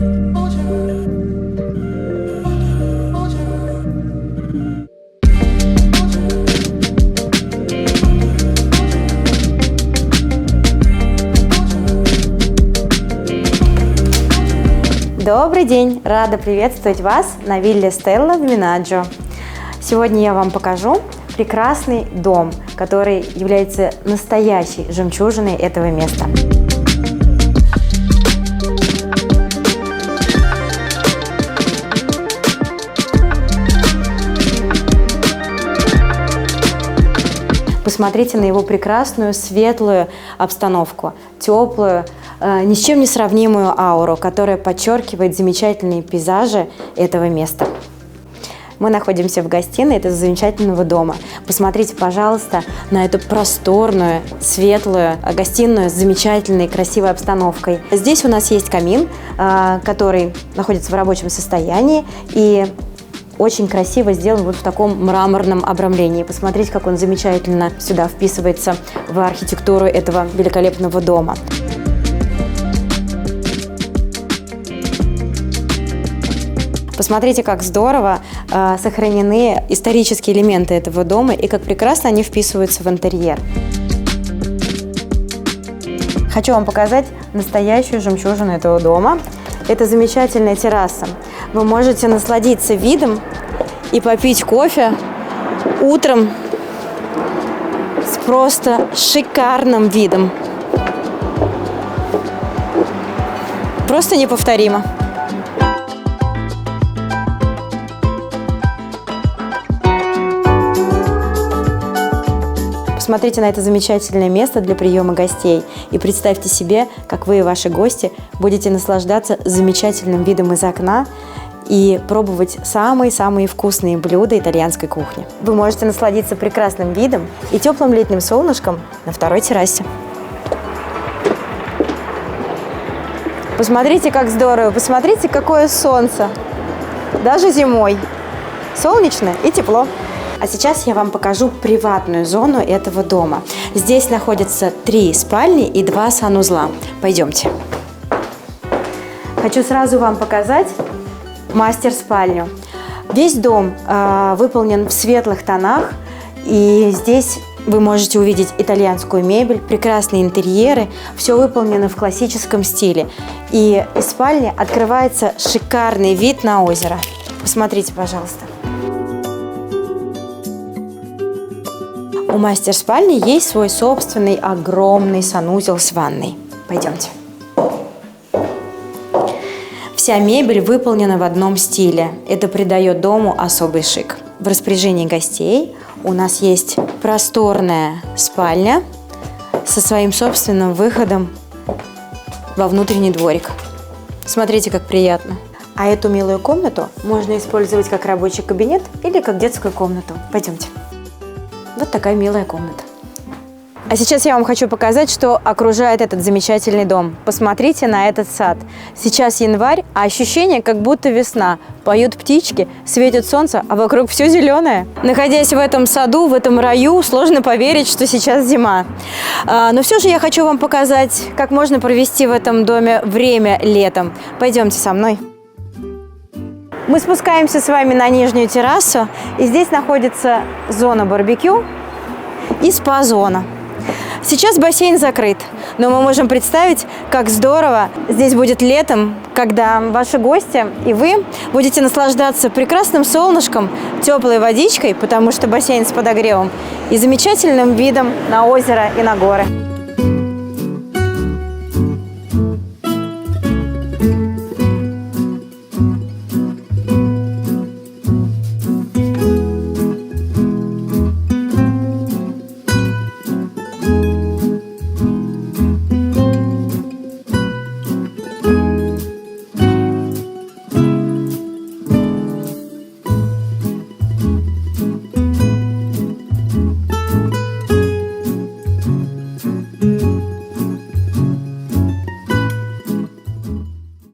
Добрый день! Рада приветствовать вас на вилле Стелла в Минаджо. Сегодня я вам покажу прекрасный дом, который является настоящей жемчужиной этого места. Посмотрите на его прекрасную светлую обстановку, теплую, ни с чем не сравнимую ауру, которая подчеркивает замечательные пейзажи этого места. Мы находимся в гостиной этого замечательного дома. Посмотрите, пожалуйста, на эту просторную, светлую гостиную с замечательной, красивой обстановкой. Здесь у нас есть камин, который находится в рабочем состоянии и очень красиво сделан вот в таком мраморном обрамлении. Посмотрите, как он замечательно сюда вписывается в архитектуру этого великолепного дома. Посмотрите, как здорово сохранены исторические элементы этого дома и как прекрасно они вписываются в интерьер. Хочу вам показать настоящую жемчужину этого дома. Это замечательная терраса. Вы можете насладиться видом и попить кофе утром с просто шикарным видом. Просто неповторимо. Посмотрите на это замечательное место для приема гостей и представьте себе, как вы и ваши гости будете наслаждаться замечательным видом из окна и пробовать самые-самые вкусные блюда итальянской кухни. Вы можете насладиться прекрасным видом и теплым летним солнышком на второй террасе. Посмотрите, как здорово! Посмотрите, какое солнце! Даже зимой. Солнечно и тепло. А сейчас я вам покажу приватную зону этого дома. Здесь находятся 3 спальни и 2 санузла. Пойдемте. Хочу сразу вам показать мастер-спальню. Весь дом выполнен в светлых тонах, и здесь вы можете увидеть итальянскую мебель, прекрасные интерьеры, все выполнено в классическом стиле. И из спальни открывается шикарный вид на озеро. Посмотрите, пожалуйста. У мастер-спальни есть свой собственный огромный санузел с ванной. Пойдемте. Вся мебель выполнена в одном стиле. Это придает дому особый шик. В распоряжении гостей у нас есть просторная спальня со своим собственным выходом во внутренний дворик. Смотрите, как приятно. А эту милую комнату можно использовать как рабочий кабинет или как детскую комнату. Пойдемте. Вот такая милая комната. А сейчас я вам хочу показать, что окружает этот замечательный дом. Посмотрите на этот сад. Сейчас январь, а ощущение, как будто весна. Поют птички, светит солнце, а вокруг все зеленое. Находясь в этом саду, в этом раю, сложно поверить, что сейчас зима. Но все же я хочу вам показать, как можно провести в этом доме время летом. Пойдемте со мной. Мы спускаемся с вами на нижнюю террасу, и здесь находится зона барбекю и спа-зона. Сейчас бассейн закрыт, но мы можем представить, как здорово здесь будет летом, когда ваши гости и вы будете наслаждаться прекрасным солнышком, теплой водичкой, потому что бассейн с подогревом, и замечательным видом на озеро и на горы.